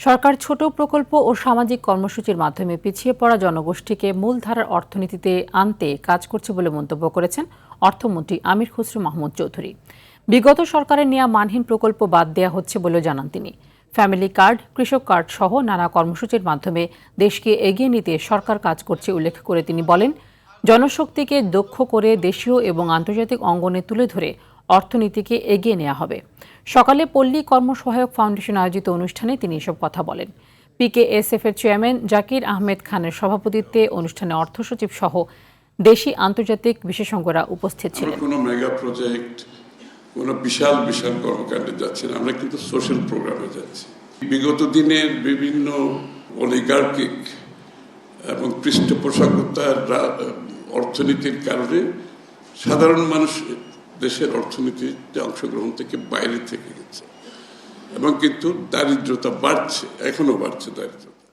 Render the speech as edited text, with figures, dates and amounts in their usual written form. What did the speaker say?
সরকার ছোট প্রকল্প ও সামাজিক কর্মসূচির মাধ্যমে পিছিয়ে পড়া জনগোষ্ঠীকে মূলধারার অর্থনীতিতে আনতে কাজ করছে বলে মন্তব্য করেছেন অর্থমন্ত্রী আমির খসরু মাহমুদ চৌধুরী। বিগত সরকারের নেওয়া মানহীন প্রকল্প বাদ দেওয়া হচ্ছে বলেও জানান তিনি। ফ্যামিলি কার্ড, কৃষক কার্ড সহ নানা কর্মসূচির মাধ্যমে দেশকে এগিয়ে নিতে সরকার কাজ করছে উল্লেখ করে তিনি বলেন, জনশক্তিকে দক্ষ করে দেশীয় এবং আন্তর্জাতিক অঙ্গনে তুলে ধরে অর্থনীতিকে এগিয়ে নেওয়া হবে। সকালে পল্লী কর্মসহায়ক ফাউন্ডেশন আয়োজিত অনুষ্ঠানে তিনি এসব কথা বলেন। পিকেএসএফ এর চেয়ারম্যান জাকির আহমেদ খানের সভাপতিত্বে অনুষ্ঠানে অর্থসচিব সহ দেশি আন্তর্জাতিক বিশেষজ্ঞরা উপস্থিত ছিলেন। কোনো মেগা প্রজেক্ট, কোনো বিশাল বিশাল কর্মকাণ্ডে যাচ্ছি না, আমরা কিন্তু সোশ্যাল প্রোগ্রামে যাচ্ছি। বিগত দিনের বিভিন্ন অলিগার্কিক এবং পৃষ্ঠপোষকতার অর্থনীতির কারণে সাধারণ মানুষ দেশের অর্থনীতিতে অংশগ্রহণ থেকে বাইরে থেকে গেছে এবং কিন্তু দারিদ্রতা বাড়ছে, এখনো বাড়ছে দারিদ্রতা।